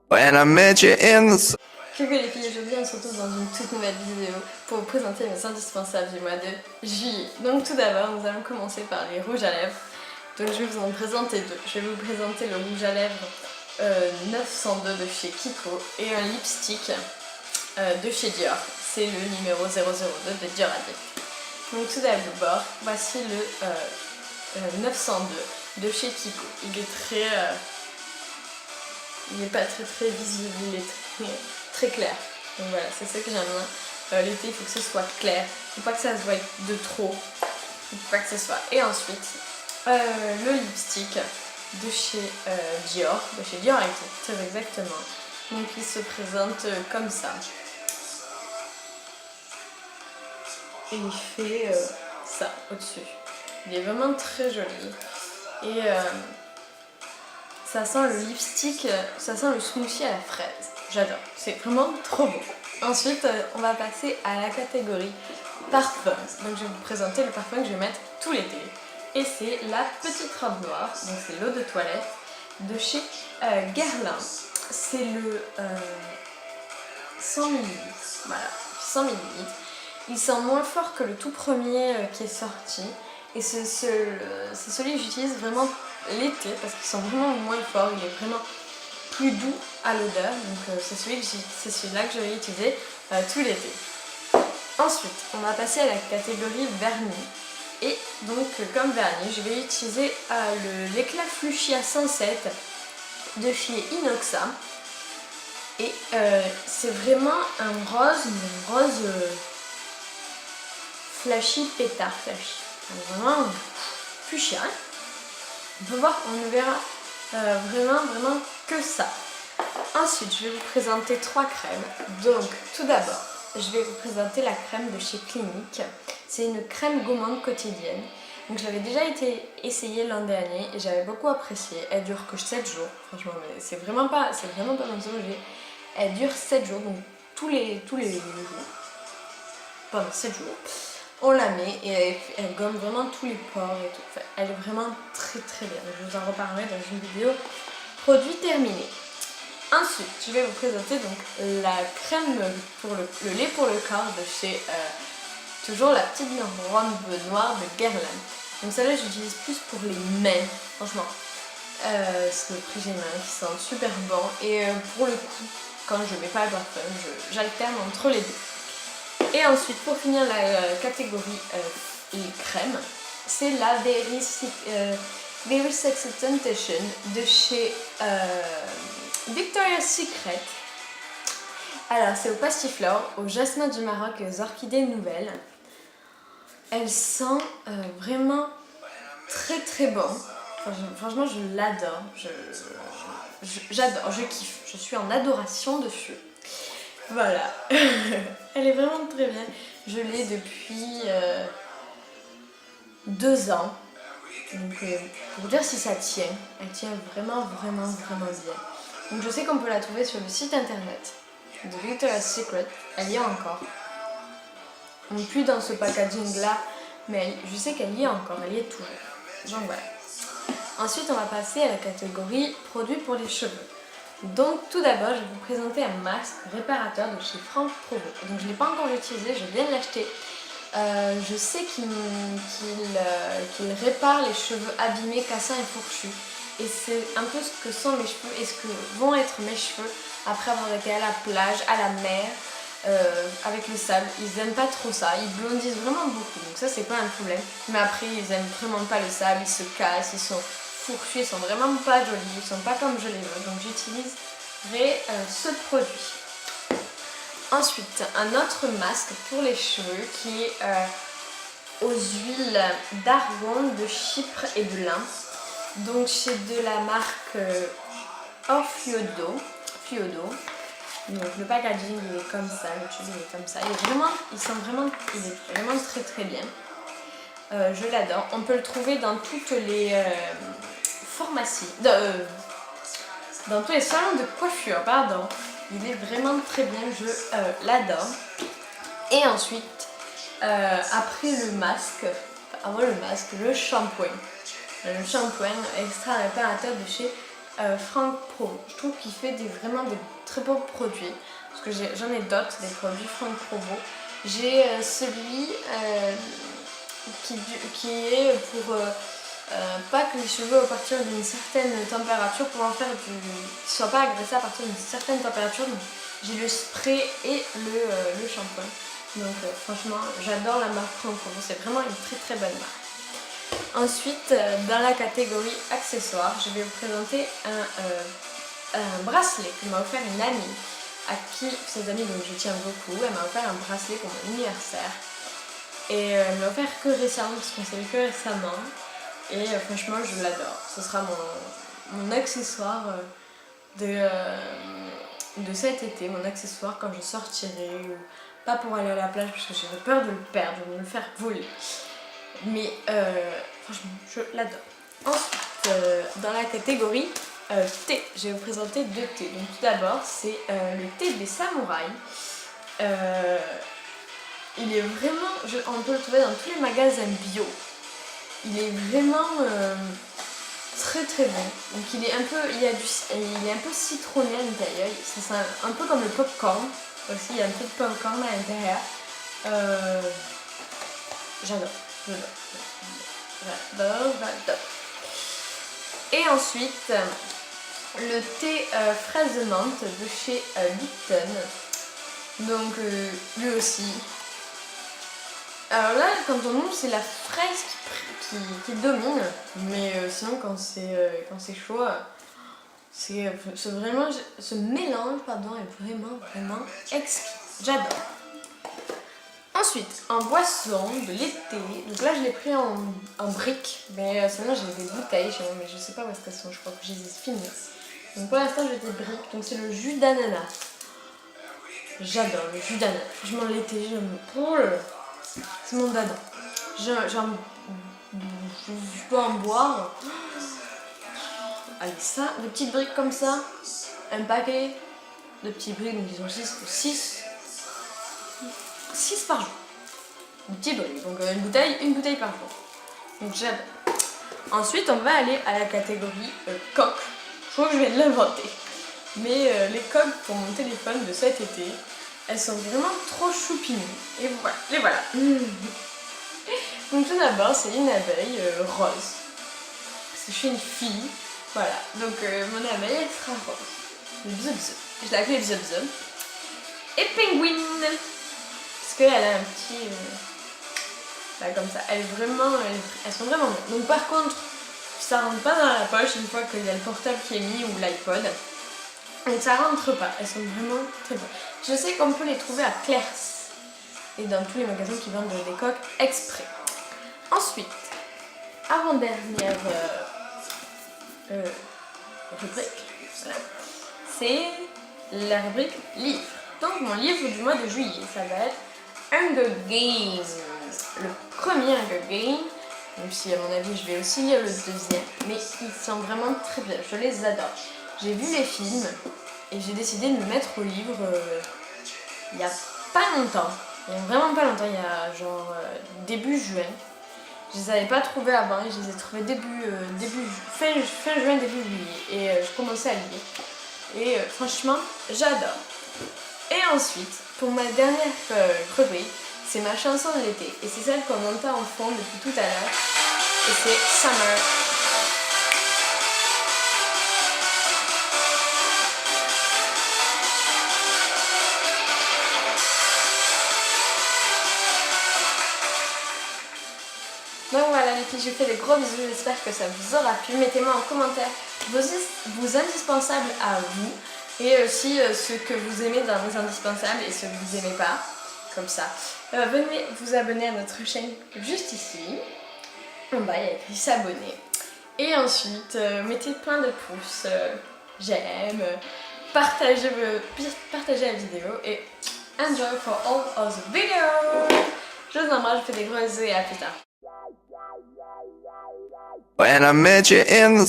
When I met you in the... Coucou les filles, aujourd'hui on se retrouve dans une toute nouvelle vidéo pour vous présenter mes indispensables du mois de juillet. Donc tout d'abord, nous allons commencer par les rouges à lèvres. Donc je vais vous en présenter deux. Je vais vous présenter le rouge à lèvres 902 de chez Kiko et un lipstick de chez Dior. C'est le numéro 002 de Dior Addict. Donc tout d'abord, voici le 902 de chez Kiko. Il est très... il n'est pas très visible, il est très clair. Donc voilà, c'est ça que j'aime bien. L'été, il faut que ce soit clair. Il ne faut pas que ça se voie de trop. Il ne faut pas que ce soit. Et ensuite, le lipstick de chez Dior. De chez Dior Addict, très exactement. Donc il se présente comme ça. Et il fait ça au-dessus. Il est vraiment très joli. Et ça sent le lipstick, ça sent le smoothie à la fraise. J'adore, c'est vraiment trop beau. Ensuite, on va passer à la catégorie parfum. Donc je vais vous présenter le parfum que je vais mettre tout l'été. Et c'est la petite robe noire, donc c'est l'eau de toilette de chez Guerlain. C'est le 100 ml. Voilà, 100 ml. Il sent moins fort que le tout premier qui est sorti. Et c'est celui que j'utilise vraiment l'été parce qu'il sent vraiment moins fort, il est vraiment plus doux à l'odeur. Donc c'est celui-là que je vais utiliser tout l'été. Ensuite, on va passer à la catégorie vernis. Et donc comme vernis, je vais utiliser l'éclat Fuchsia Sunset de chez Inoxa. Et c'est vraiment un rose, mais un rose flashy pétard flashy. Vraiment fuchsia. On peut voir, on ne verra vraiment que ça. Ensuite, je vais vous présenter 3 crèmes. Donc, tout d'abord, je vais vous présenter la crème de chez Clinique. C'est une crème gourmande quotidienne. Donc, j'avais déjà été essayée l'an dernier et j'avais beaucoup apprécié. Elle dure que 7 jours. Franchement, mais c'est vraiment pas mensongers. Elle dure 7 jours, donc tous les jours. Pendant 7 jours. On la met et elle gomme vraiment tous les pores et tout. Enfin, elle est vraiment très bien. Je vous en reparlerai dans une vidéo produit terminé. Ensuite, je vais vous présenter donc la crème pour le lait pour le corps de chez toujours la petite robe noire de Guerlain. Donc celle-là, j'utilise plus pour les mains, franchement. C'est le prix des mains qui sent super bon. Et pour le coup, quand je ne mets pas le parfum, j'alterne entre les deux. Et ensuite, pour finir la catégorie crème, c'est la Very Sexy Temptation de chez Victoria's Secret. Alors, c'est au passiflore, au jasmin du Maroc et aux orchidées nouvelles. Elle sent vraiment très bon. Franchement, je l'adore. J'adore, je kiffe. Je suis en adoration dessus. Voilà, elle est vraiment très bien. Je l'ai depuis 2 ans. Donc pour dire si ça tient, elle tient vraiment bien. Donc je sais qu'on peut la trouver sur le site internet de Victoria's Secret. Elle y est encore. Donc plus dans ce packaging là, mais je sais qu'elle y est encore, elle y est toujours. Donc voilà. Ensuite on va passer à la catégorie produits pour les cheveux. Donc tout d'abord, je vais vous présenter un masque réparateur de chez Franck Provo. Donc je ne l'ai pas encore utilisé, je viens de l'acheter. Je sais qu'il répare les cheveux abîmés, cassants et fourchus. Et c'est un peu ce que sont mes cheveux et ce que vont être mes cheveux après avoir été à la plage, à la mer, avec le sable. Ils n'aiment pas trop ça, ils blondissent vraiment beaucoup. Donc ça, c'est pas un problème. Mais après, ils n'aiment vraiment pas le sable, ils se cassent, ils sont fourchus, ils sont vraiment pas jolis, ils sont pas comme je les veux, donc j'utiliserai ce produit. Ensuite, un autre masque pour les cheveux qui est aux huiles d'argan, de chypre et de lin. Donc c'est de la marque Orfiodo. Donc le packaging il est comme ça, le tube il est comme ça. Il est vraiment très bien. Je l'adore. On peut le trouver dans toutes les pharmacies, dans tous les salons de coiffure, pardon. Il est vraiment très bien, je l'adore. Et ensuite, après le masque, avant le masque, le shampoing. Le shampoing extra réparateur de chez Franck Provo. Je trouve qu'il fait vraiment des très beaux produits. Parce que j'en ai d'autres, des produits Franck Provo. J'ai celui qui est pour pas que les cheveux à partir d'une certaine température, pour en faire qu'ils ne soient pas agressés à partir d'une certaine température. Donc j'ai le spray et le shampoing. Donc franchement j'adore la marque Franck Provo, c'est vraiment une très très bonne marque. Ensuite dans la catégorie accessoires, je vais vous présenter un bracelet que m'a offert une amie à qui ces amis donc je tiens beaucoup. Elle m'a offert un bracelet pour mon anniversaire et elle me l'a offert que récemment parce qu'on s'est vu que récemment et franchement je l'adore. Ce sera mon accessoire de cet été, mon accessoire quand je sortirai, ou pas pour aller à la plage parce que j'aurais peur de le perdre, de me le faire voler. Mais franchement je l'adore. Ensuite dans la catégorie thé, je vais vous présenter deux thés. Donc tout d'abord c'est le thé des samouraïs. Il est vraiment, on peut le trouver dans tous les magasins bio. Il est vraiment très très bon. Donc il est un peu citronné à l'intérieur. C'est un peu comme le popcorn. Aussi il y a un peu de popcorn à l'intérieur. J'adore. Et ensuite le thé fraise menthe de chez Lipton. Donc lui aussi. Alors là quand on ouvre c'est la fraise qui domine, mais sinon quand c'est chaud, c'est vraiment, ce mélange est vraiment exquis. J'adore. Ensuite, en boisson de l'été, donc là je l'ai pris en briques, mais sinon j'ai des bouteilles chez moi, mais je sais pas où est-ce qu'elles sont, je crois que j'ai les finies. Donc pour l'instant j'ai des briques, donc c'est le jus d'ananas. J'adore le jus d'ananas, franchement l'été, c'est mon dada. Je peux en boire. Avec ça, des petites briques comme ça, un paquet de petits briques, donc ils ont 6 par jour. Une petite brique, donc une bouteille par jour. Donc j'adore. Ensuite, on va aller à la catégorie coque. Je crois que je vais l'inventer. Mais les coques pour mon téléphone de cet été, elles sont vraiment trop choupinées. Et voilà, les voilà. Donc tout d'abord, c'est une abeille rose. Parce que je suis une fille. Voilà, donc mon abeille, elle sera rose. Le bzz. Je l'appelle bzz. Et Penguin. Parce qu'elle a un petit... là, comme ça. Elles sont vraiment bien. Donc par contre, ça rentre pas dans la poche une fois qu'il y a le portable qui est mis ou l'iPod. Donc ça rentre pas. Elles sont vraiment très bonnes. Je sais qu'on peut les trouver à Claire's et dans tous les magasins qui vendent des coques exprès. Ensuite, avant-dernière rubrique, voilà, c'est la rubrique livre. Donc mon livre du mois de juillet, ça va être Hunger Games. Le premier Hunger Games, même si à mon avis je vais aussi lire le deuxième, mais ils sont vraiment très bien, je les adore. J'ai vu les films et j'ai décidé de me mettre au livre il y a pas longtemps. Il y a vraiment pas longtemps, il y a genre début juin. Je les avais pas trouvés avant et je les ai trouvés fin juin, début juillet. Et je commençais à lire. Et franchement, j'adore. Et ensuite, pour ma dernière rubrique, c'est ma chanson de l'été. Et c'est celle qu'on entend en fond depuis tout à l'heure. Et c'est Summer. Donc voilà les filles, je vous fais des gros bisous, j'espère que ça vous aura plu. Mettez-moi en commentaire vos indispensables à vous et aussi ce que vous aimez dans les indispensables et ce que vous n'aimez pas, comme ça. Venez vous abonner à notre chaîne juste ici, en bas il y a écrit s'abonner. Et ensuite mettez plein de pouces, j'aime, partagez la vidéo et enjoy for all of the videos. Je vous embrasse, je vous fais des gros bisous et à plus tard. When I met you in the